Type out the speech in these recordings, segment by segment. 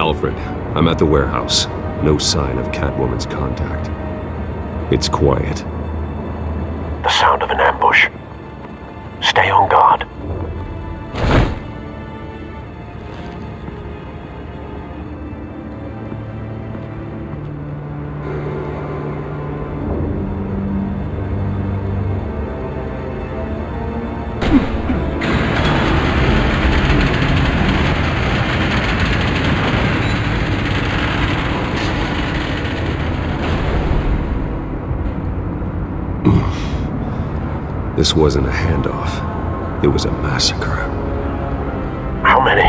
Alfred, I'm at the warehouse. No sign of Catwoman's contact. It's quiet. The sound of an ambush. Stay on guard. This wasn't a handoff. It was a massacre. How many?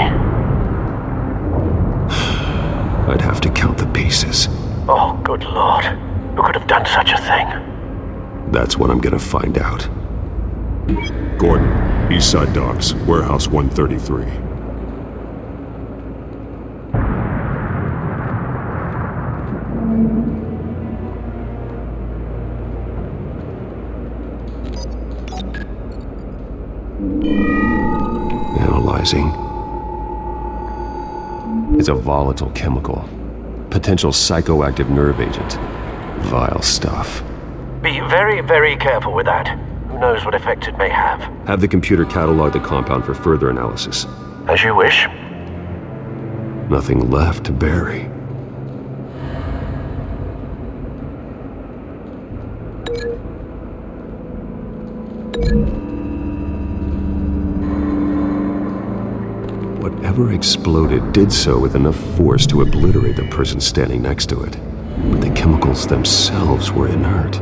I'd have to count the pieces. Oh, good Lord. Who could have done such a thing? That's what I'm gonna find out. Gordon, Eastside Docks, Warehouse 133. Analyzing. It's a volatile chemical. Potential psychoactive nerve agent. Vile stuff. Be very, very careful with that. Who knows what effect it may have. Have the computer catalog the compound for further analysis. As you wish. Nothing left to bury. Whatever exploded did so with enough force to obliterate the person standing next to it. But the chemicals themselves were inert,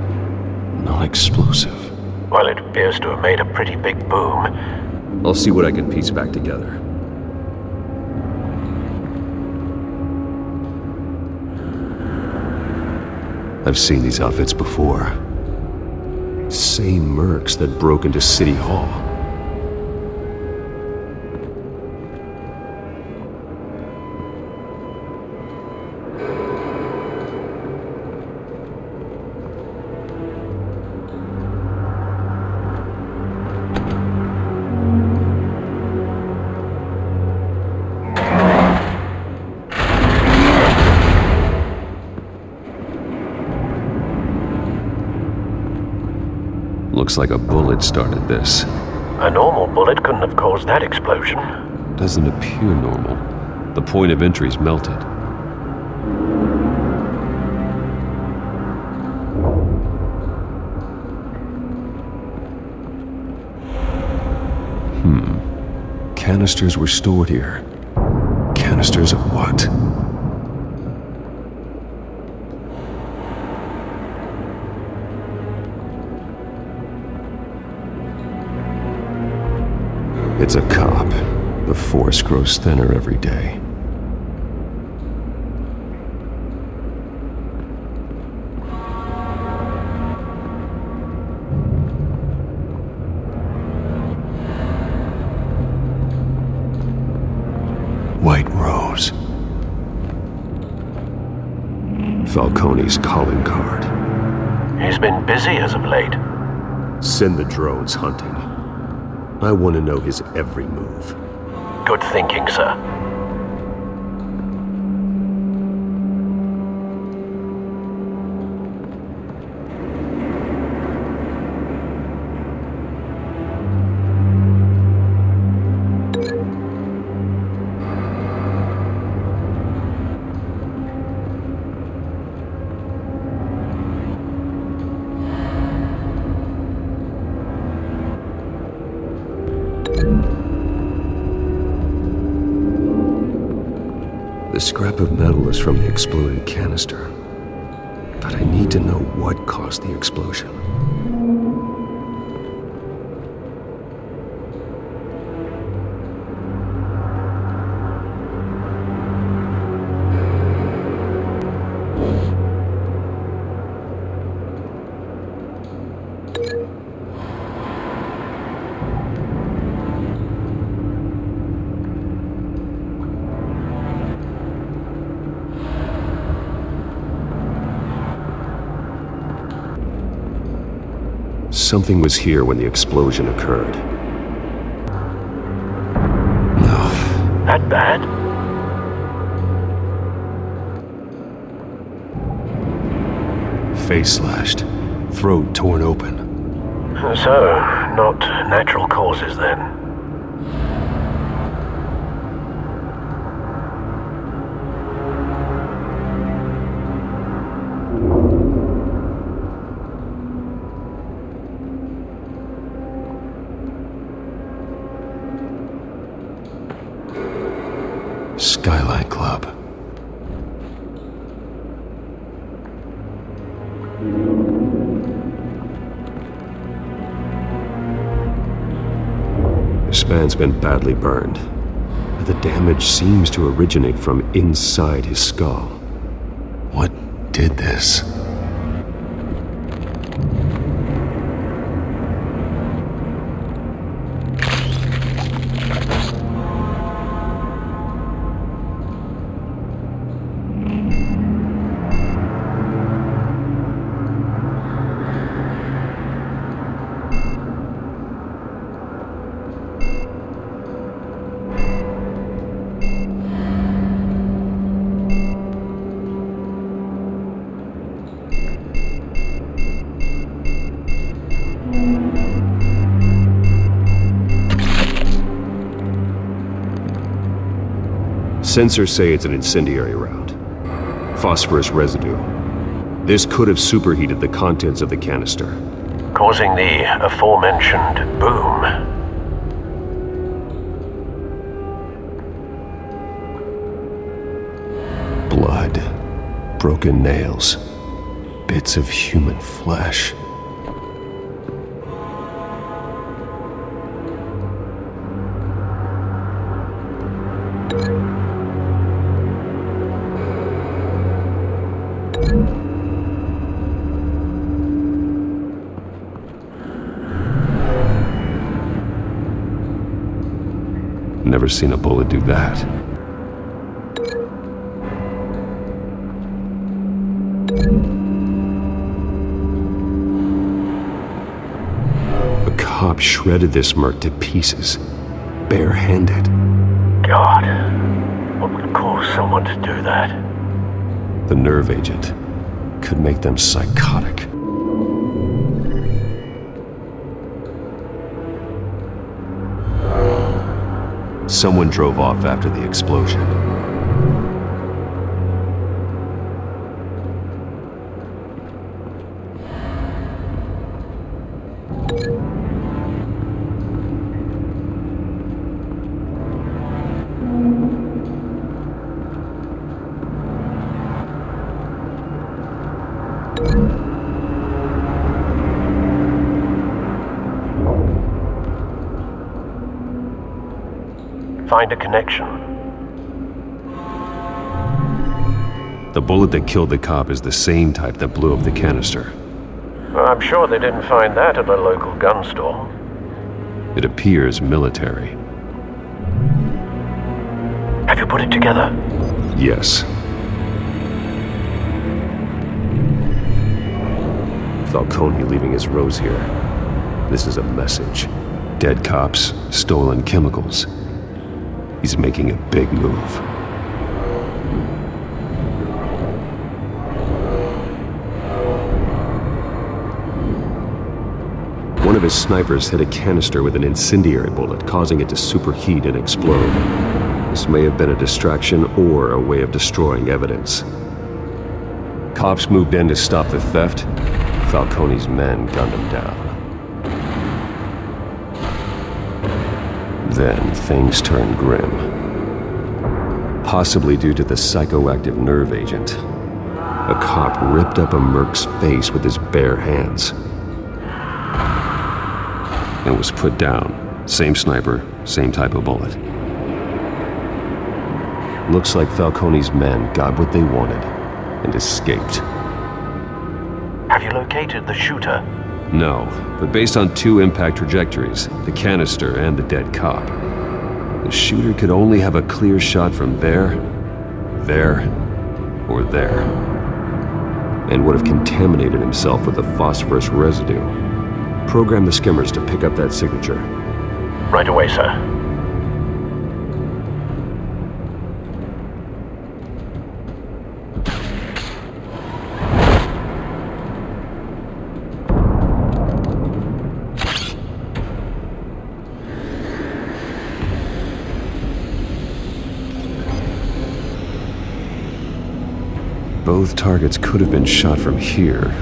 not explosive. Well, it appears to have made a pretty big boom. I'll see what I can piece back together. I've seen these outfits before. Same mercs that broke into City Hall. Looks like a bullet started this. A normal bullet couldn't have caused that explosion. Doesn't appear normal. The point of entry's melted. Canisters were stored here. Canisters of what? It's a cop. The force grows thinner every day. White Rose. Falcone's calling card. He's been busy as of late. Send the drones hunting. I want to know his every move. Good thinking, sir. The scrap of metal is from the exploded canister. But I need to know what caused the explosion. Something was here when the explosion occurred. That bad? face slashed, throat torn open. So, not natural causes then? Skyline Club. This man's been badly burned, but the damage seems to originate from inside his skull. What did this? Sensors say it's an incendiary round. Phosphorus residue. This could have superheated the contents of the canister, Causing the aforementioned boom. Blood, broken nails, bits of human flesh. Never seen a bullet do that. A cop shredded this merc to pieces, barehanded. God, what would cause someone to do that? The nerve agent could make them psychotic. Someone drove off after the explosion. Find a connection. The bullet that killed the cop is the same type that blew up the canister. Well, I'm sure they didn't find that at a local gun store. It appears military. Have you put it together? Yes. Falcone leaving his rose here. This is a message. Dead cops, stolen chemicals. He's making a big move. One of his snipers hit a canister with an incendiary bullet, causing it to superheat and explode. This may have been a distraction or a way of destroying evidence. Cops moved in to stop the theft. Falcone's men gunned him down. Then things turned grim. Possibly due to the psychoactive nerve agent. A cop ripped up a merc's face with his bare hands. And was put down. Same sniper, same type of bullet. Looks like Falcone's men got what they wanted and escaped. Have you located the shooter? No, but based on two impact trajectories, the canister and the dead cop, the shooter could only have a clear shot from there, or there, and would have contaminated himself with the phosphorus residue. Program the skimmers to pick up that signature. Right away, sir. Both targets could have been shot from here,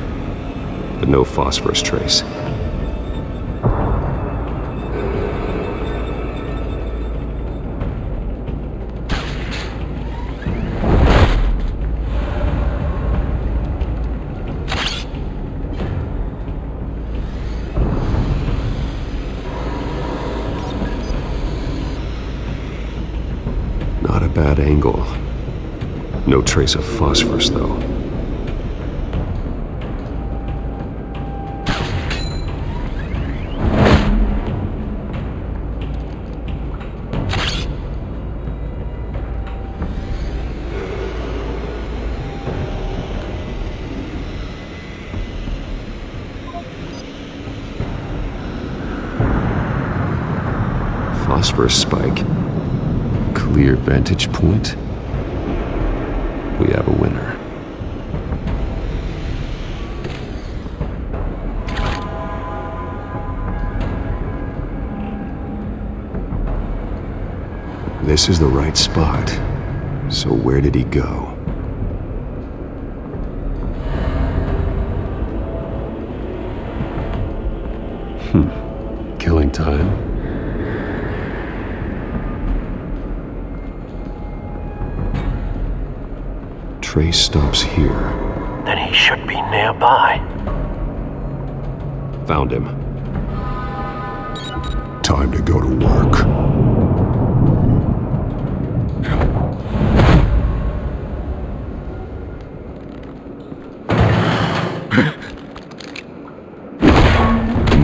but no phosphorus trace. Not a bad angle. No trace of phosphorus, though. Phosphorus spike. Clear vantage point. We have a winner. This is the right spot. So where did he go? Killing time. Trace stops here. Then he should be nearby. Found him. Time to go to work.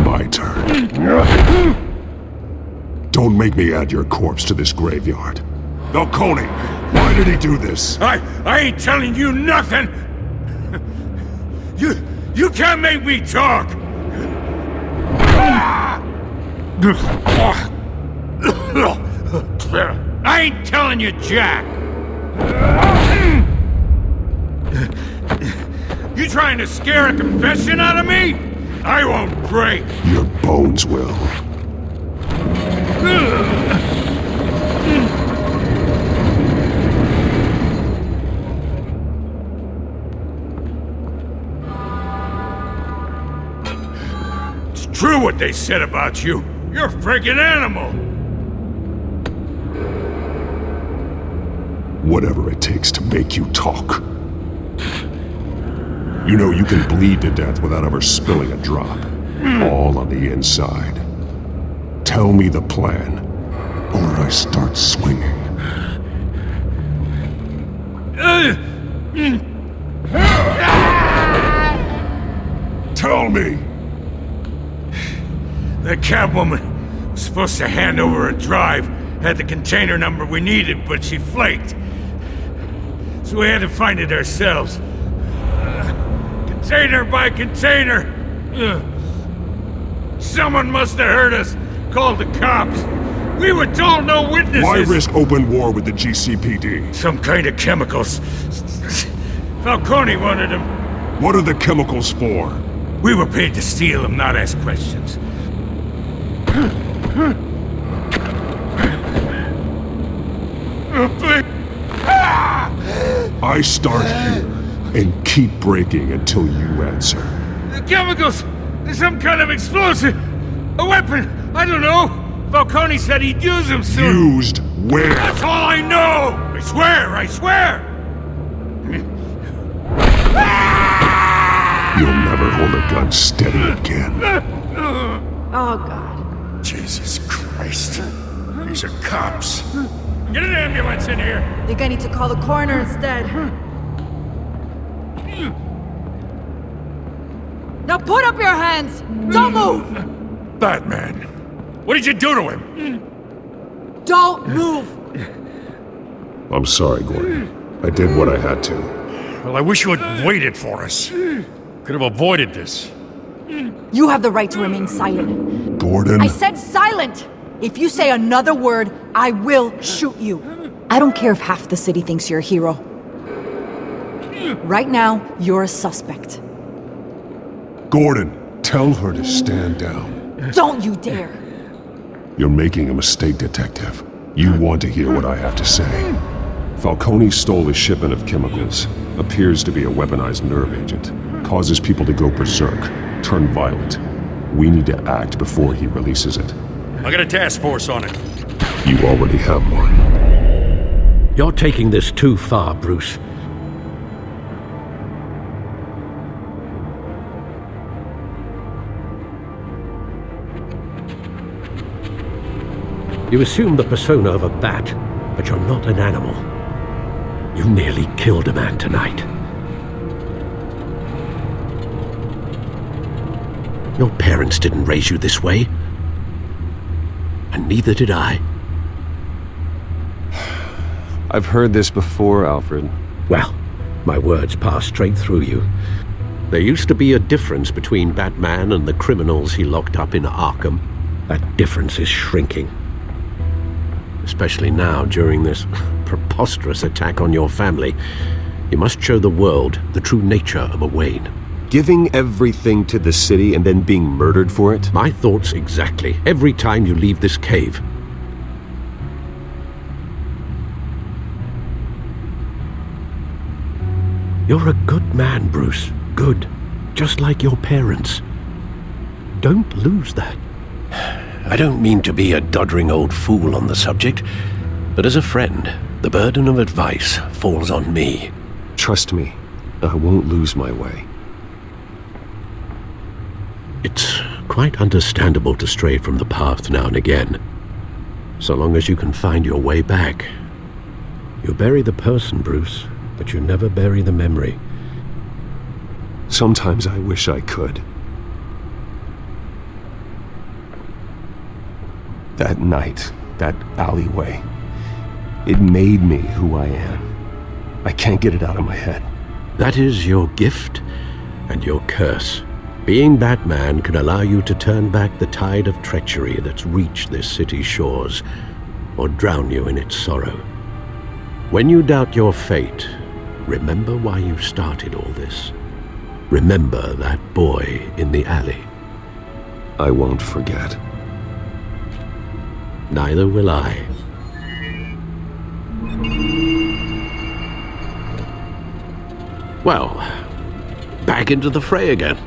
My turn. Don't make me add your corpse to this graveyard. Falcone, why did he do this? I ain't telling you nothing! You can't make me talk! I ain't telling you jack! You trying to scare a confession out of me? I won't break! Your bones will. True what they said about you. You're a freaking animal. Whatever it takes to make you talk. You know you can bleed to death without ever spilling a drop. All on the inside. Tell me the plan, or I start swinging. Tell me! The cabwoman was supposed to hand over a drive, had the container number we needed, but she flaked. So we had to find it ourselves. Container by container. Someone must have heard us, called the cops. We were told no witnesses. Why risk open war with the GCPD? Some kind of chemicals. Falcone wanted them. What are the chemicals for? We were paid to steal them, not ask questions. I start here and keep breaking until you answer. The chemicals! There's some kind of explosive! A weapon! I don't know! Falcone said he'd use them soon! Used where? That's all I know! I swear! I swear! You'll never hold a gun steady again. Oh, God. Jesus Christ. These are cops. Get an ambulance in here! Think I need to call the coroner instead. Now put up your hands! Don't move! Batman, what did you do to him? Don't move! I'm sorry, Gordon. I did what I had to. Well, I wish you had waited for us. Could have avoided this. You have the right to remain silent. Gordon? I said silent! If you say another word, I will shoot you. I don't care if half the city thinks you're a hero. Right now, you're a suspect. Gordon, tell her to stand down. Don't you dare! You're making a mistake, Detective. You want to hear what I have to say. Falcone stole a shipment of chemicals. Appears to be a weaponized nerve agent. Causes people to go berserk, turn violent. We need to act before he releases it. I got a task force on it. You already have one. You're taking this too far, Bruce. You assume the persona of a bat, but you're not an animal. You nearly killed a man tonight. Your parents didn't raise you this way. And neither did I. I've heard this before, Alfred. Well, my words pass straight through you. There used to be a difference between Batman and the criminals he locked up in Arkham. That difference is shrinking. Especially now, during this preposterous attack on your family. You must show the world the true nature of a Wayne. Giving everything to the city and then being murdered for it? My thoughts exactly, every time you leave this cave. You're a good man, Bruce. Good. Just like your parents. Don't lose that. I don't mean to be a doddering old fool on the subject, but as a friend, the burden of advice falls on me. Trust me, I won't lose my way. It's quite understandable to stray from the path now and again, so long as you can find your way back. You bury the person, Bruce, but you never bury the memory. Sometimes I wish I could. That night, that alleyway, it made me who I am. I can't get it out of my head. That is your gift and your curse. Being Batman can allow you to turn back the tide of treachery that's reached this city's shores, or drown you in its sorrow. When you doubt your fate, remember why you started all this. Remember that boy in the alley. I won't forget. Neither will I. Well, back into the fray again.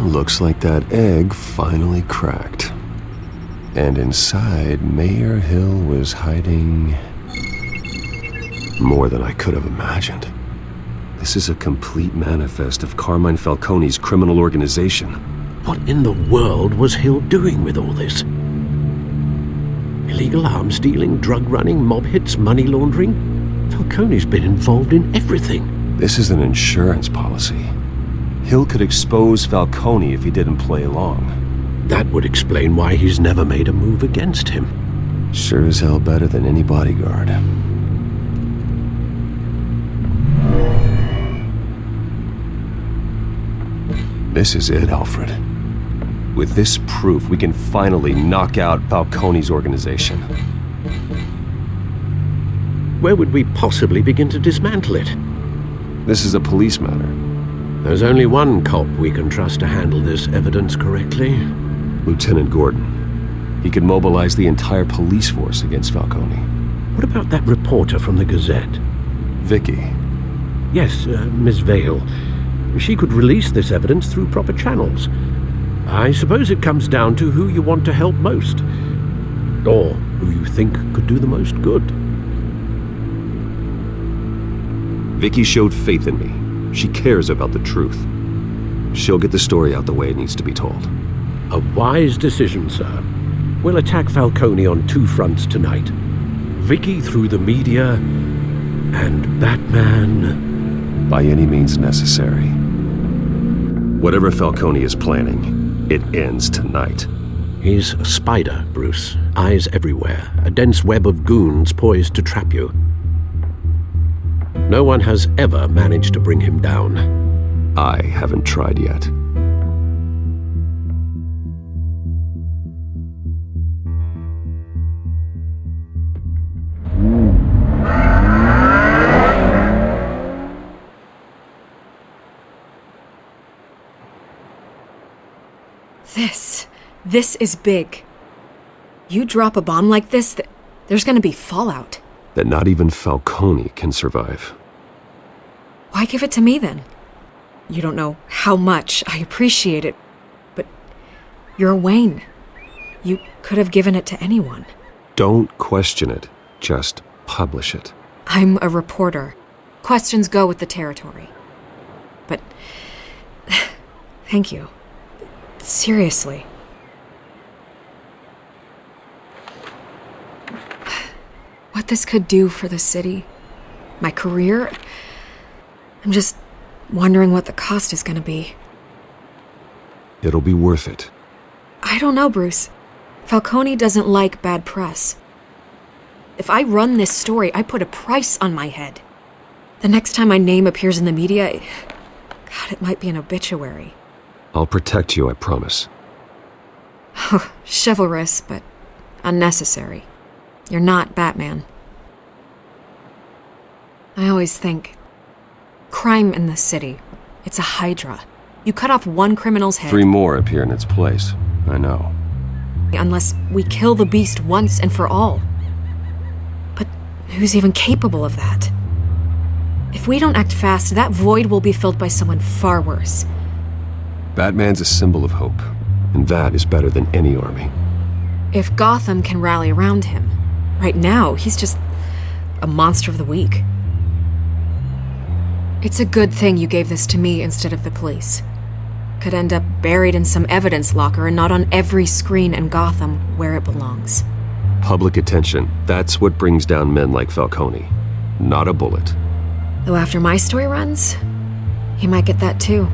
Looks like that egg finally cracked. And inside, Mayor Hill was hiding more than I could have imagined. This is a complete manifest of Carmine Falcone's criminal organization. What in the world was Hill doing with all this? Illegal arms dealing, drug running, mob hits, money laundering? Falcone's been involved in everything. This is an insurance policy. Hill could expose Falcone if he didn't play along. That would explain why he's never made a move against him. Sure as hell better than any bodyguard. This is it, Alfred. With this proof, we can finally knock out Falcone's organization. Where would we possibly begin to dismantle it? This is a police matter. There's only one cop we can trust to handle this evidence correctly. Lieutenant Gordon. He could mobilize the entire police force against Falcone. What about that reporter from the Gazette? Vicky. Yes, Miss Vale. She could release this evidence through proper channels. I suppose it comes down to who you want to help most. Or who you think could do the most good. Vicky showed faith in me. She cares about the truth. She'll get the story out the way it needs to be told. A wise decision, sir. We'll attack Falcone on 2 fronts tonight. Vicky through the media, and Batman... By any means necessary. Whatever Falcone is planning, it ends tonight. He's a spider, Bruce. Eyes everywhere. A dense web of goons poised to trap you. No one has ever managed to bring him down. I haven't tried yet. This is big. You drop a bomb like this, there's gonna be fallout. That not even Falcone can survive. Why give it to me then? You don't know how much I appreciate it, but you're Wayne. You could have given it to anyone. Don't question it. Just publish it. I'm a reporter. Questions go with the territory. But thank you. Seriously. What this could do for the city, my career, I'm just wondering what the cost is gonna be. It'll be worth it. I don't know, Bruce. Falcone doesn't like bad press. If I run this story, I put a price on my head. The next time my name appears in the media, God, it might be an obituary. I'll protect you, I promise. Chivalrous, but unnecessary. You're not Batman. I always think, crime in the city, it's a hydra. You cut off one criminal's head... 3 more appear in its place. I know. Unless we kill the beast once and for all. But who's even capable of that? If we don't act fast, that void will be filled by someone far worse. Batman's a symbol of hope, and that is better than any army. If Gotham can rally around him, right now he's just a monster of the week. It's a good thing you gave this to me instead of the police. Could end up buried in some evidence locker and not on every screen in Gotham where it belongs. Public attention, that's what brings down men like Falcone. Not a bullet. Though after my story runs, he might get that too.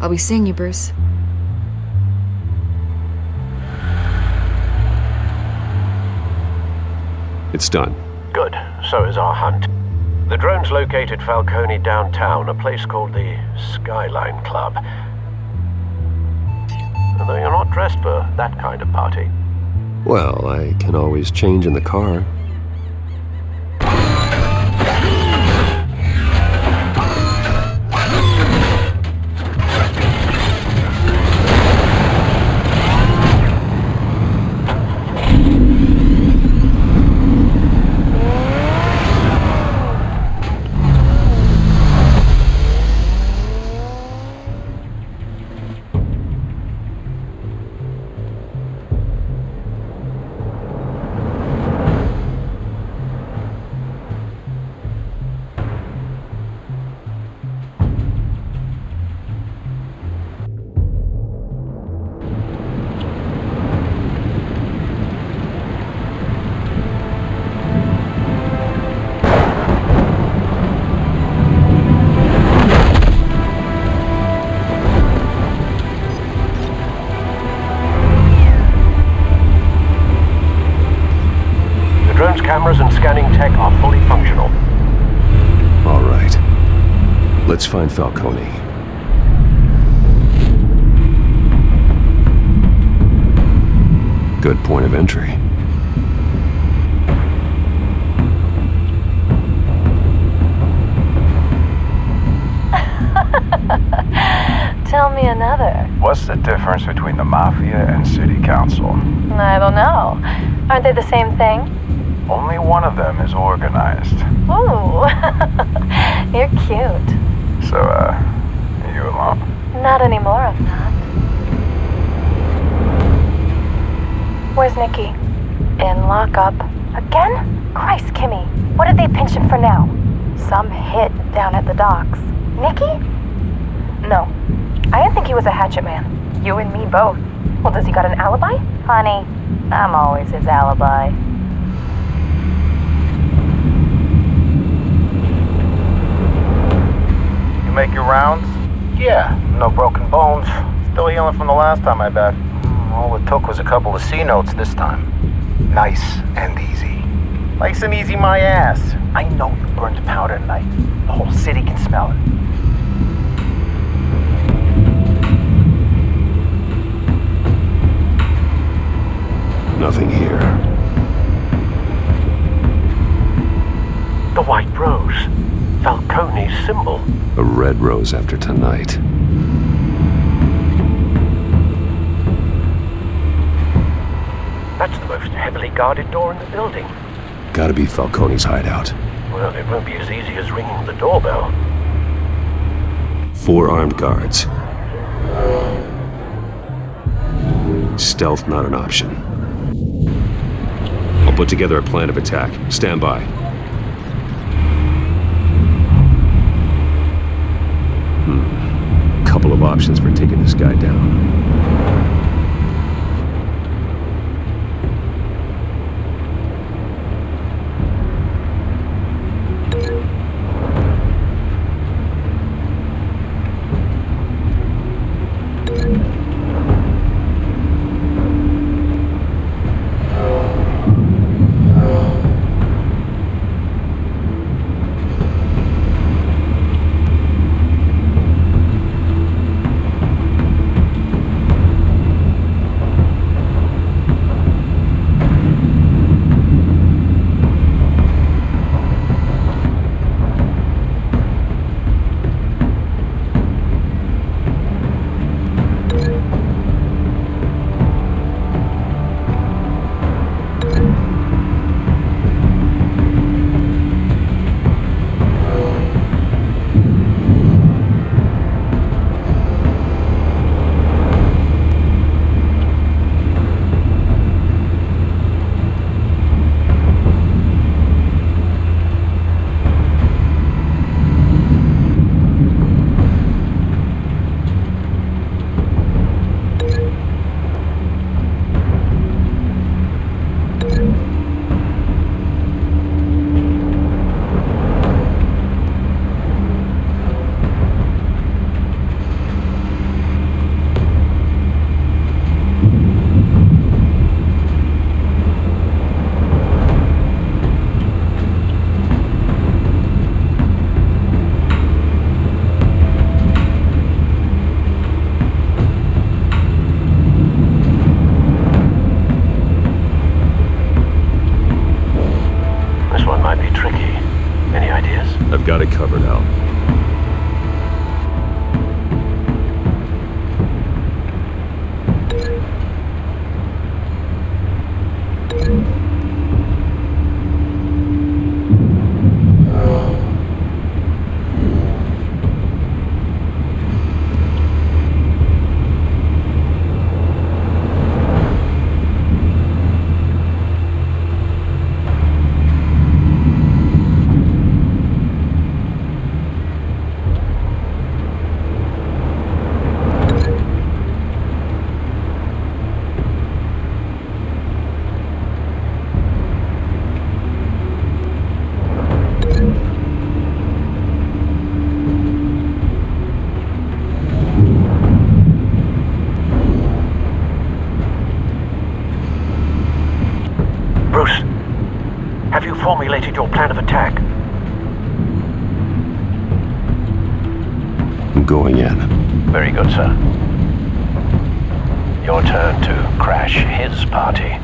I'll be seeing you, Bruce. It's done. Good. So is our hunt. The drones located Falcone downtown, a place called the Skyline Club. Although you're not dressed for that kind of party. Well, I can always change in the car. Cameras and scanning tech are fully functional. All right. Let's find Falcone. Good point of entry. Tell me another. What's the difference between the Mafia and City Council? I don't know. Aren't they the same thing? Only one of them is organized. Ooh, you're cute. So, are you alone? Not anymore, I'm not. Where's Nikki? In lockup. Again? Christ, Kimmy. What did they pinch him for now? Some hit down at the docks. Nikki? No. I didn't think he was a hatchet man. You and me both. Well, does he got an alibi? Honey, I'm always his alibi. You make your rounds? Yeah, no broken bones. Still healing from the last time, I bet. All it took was a couple of C notes this time. Nice and easy. Nice and easy my ass. I know you burned powder tonight. The whole city can smell it. Nothing here. The white rose. Falcone's symbol. A red rose after tonight. That's the most heavily guarded door in the building. Gotta be Falcone's hideout. Well, it won't be as easy as ringing the doorbell. 4 armed guards. Stealth not an option. I'll put together a plan of attack. Stand by. Couple of options for taking this guy down. Got it covered, Al. Formulated your plan of attack. I'm going in. Very good, sir. Your turn to crash his party.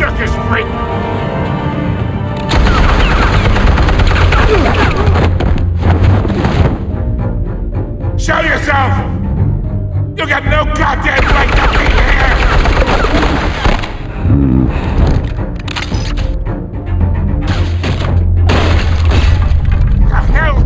suckers free! Show yourself! You got no goddamn right to be here! The hell?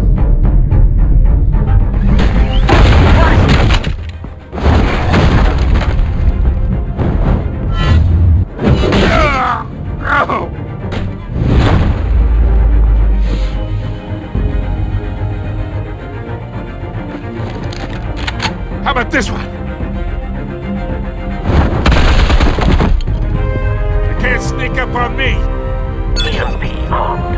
How about this one? You can't sneak up on me. EMP armed.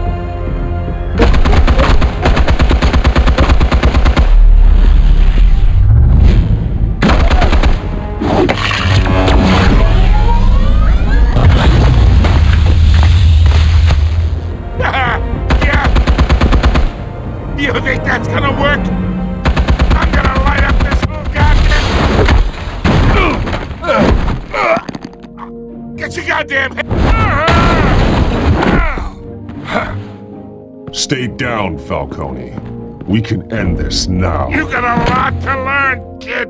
Yeah. You think that's gonna work? I'm gonna light up this whole goddamn... Get your goddamn head... Stay down, Falcone. We can end this now. You got a lot to learn, kid.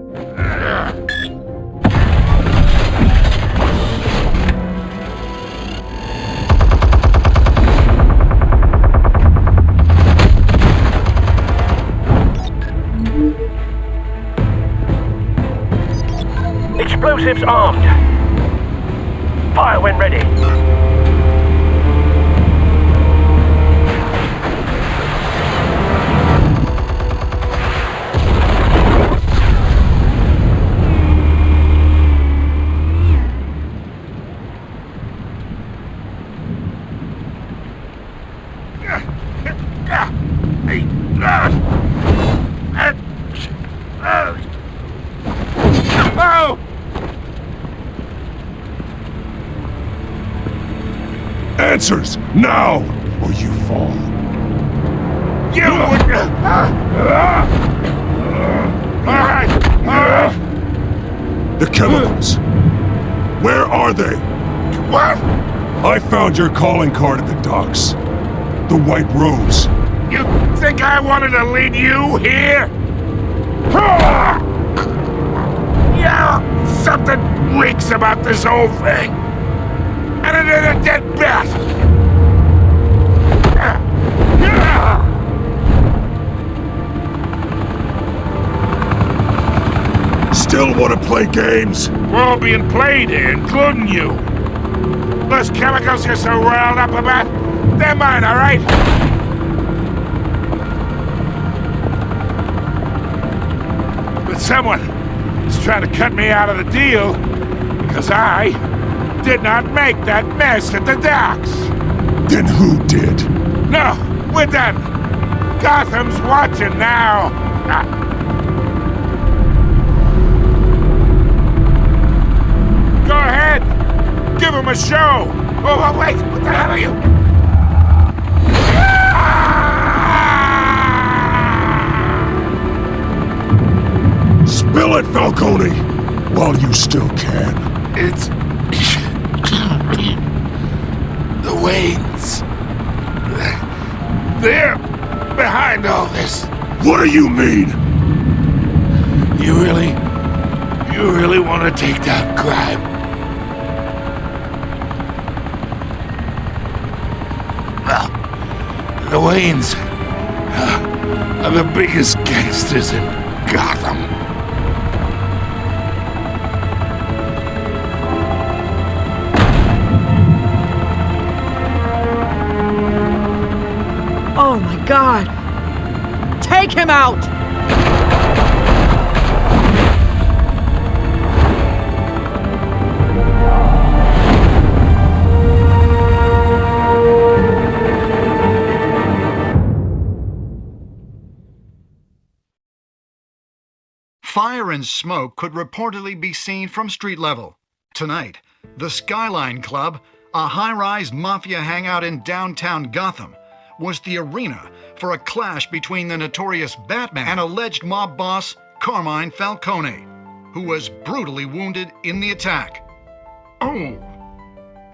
Explosives armed. Fire when ready. Oh! Answers, now, or you fall. You wouldn't... All right. The chemicals. Where are they? What? I found your calling card at the docks. The White Rose. You think I wanted to lead you here? Yeah, something reeks about this whole thing. And it ain't a dead bat. Still want to play games? We're all being played here, including you. Those chemicals you're so riled up about, they're mine, all right? But someone is trying to cut me out of the deal because I did not make that mess at the docks. Then who did? No, we're done. Gotham's watching now. Go ahead. Give him a show. Oh, wait. What the hell are you? Spill it, Falcone, while you still can. It's... the Waynes. They're behind all this. What do you mean? You really want to take down crime? Well, the Waynes are the biggest gangsters in Gotham. Oh my God! Take him out! Fire and smoke could reportedly be seen from street level. Tonight, the Skyline Club, a high-rise mafia hangout in downtown Gotham, was the arena for a clash between the notorious Batman and alleged mob boss Carmine Falcone, who was brutally wounded in the attack. Oh,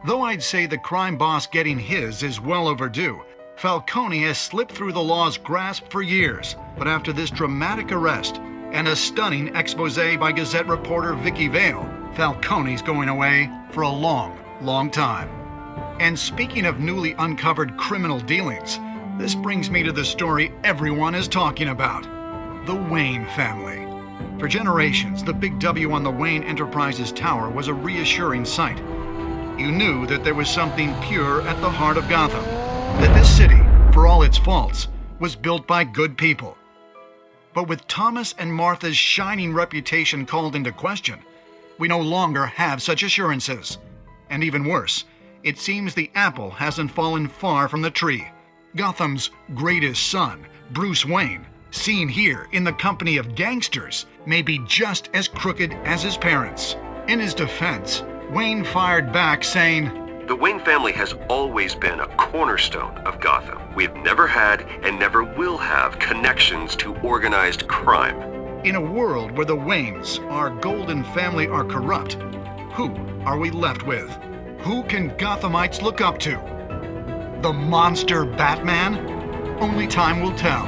Though I'd say the crime boss getting his is well overdue, Falcone has slipped through the law's grasp for years. But after this dramatic arrest and a stunning expose by Gazette reporter Vicky Vale, Falcone's going away for a long, long time. And speaking of newly uncovered criminal dealings, this brings me to the story everyone is talking about: the Wayne family. For generations, the big W on the Wayne Enterprises tower was a reassuring sight. You knew that there was something pure at the heart of Gotham, that this city, for all its faults, was built by good people. But with Thomas and Martha's shining reputation called into question, we no longer have such assurances. And even worse, it seems the apple hasn't fallen far from the tree. Gotham's greatest son, Bruce Wayne, seen here in the company of gangsters, may be just as crooked as his parents. In his defense, Wayne fired back saying, "The Wayne family has always been a cornerstone of Gotham. We've never had and never will have connections to organized crime." In a world where the Waynes, our golden family, are corrupt, who are we left with? Who can Gothamites look up to? The monster Batman? Only time will tell.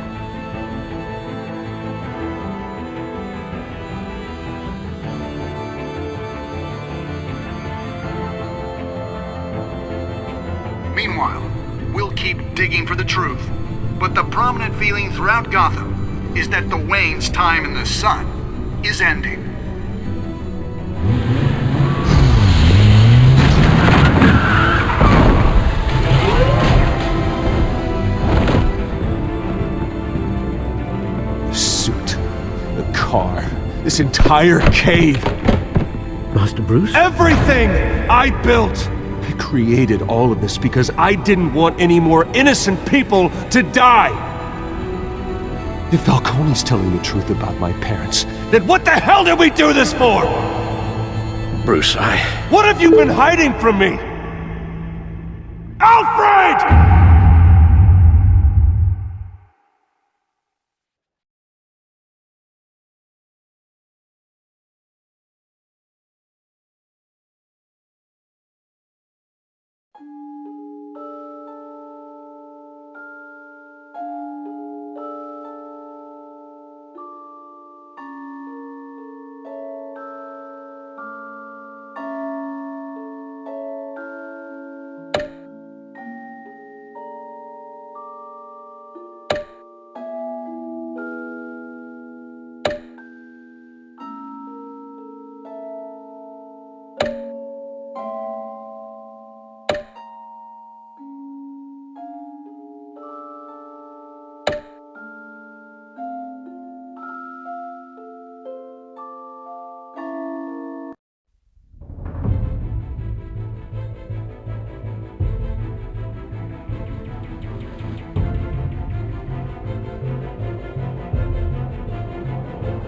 Meanwhile, we'll keep digging for the truth. But the prominent feeling throughout Gotham is that the Waynes' time in the sun is ending. The suit, the car, this entire cave. Master Bruce? Everything I built! I created all of this because I didn't want any more innocent people to die. If Falcone's telling the truth about my parents, then what the hell did we do this for? Bruce, What have you been hiding from me? Alfred!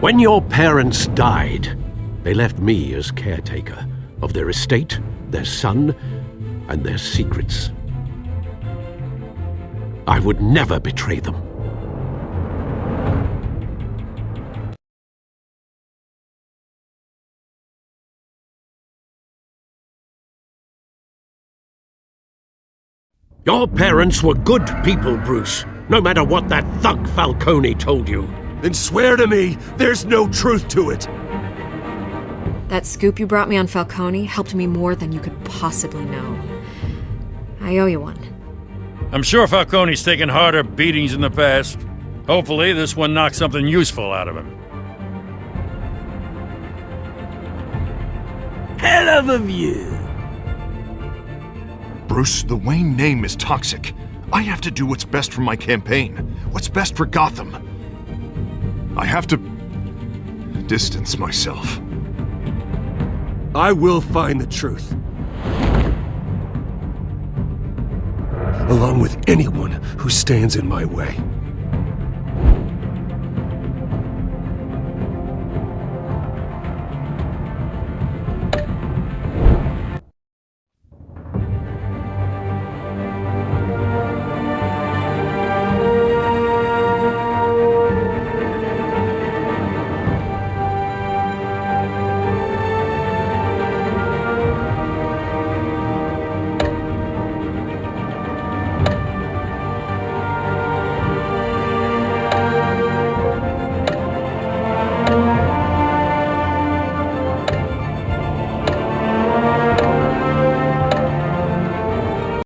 When your parents died, they left me as caretaker of their estate, their son, and their secrets. I would never betray them. Your parents were good people, Bruce, no matter what that thug Falcone told you. Then swear to me there's no truth to it. That scoop you brought me on Falcone helped me more than you could possibly know. I owe you one. I'm sure Falcone's taken harder beatings in the past. Hopefully this one knocks something useful out of him. Hell of a view. Bruce, the Wayne name is toxic. I have to do what's best for my campaign, what's best for Gotham. I have to distance myself. I will find the truth. Along with anyone who stands in my way.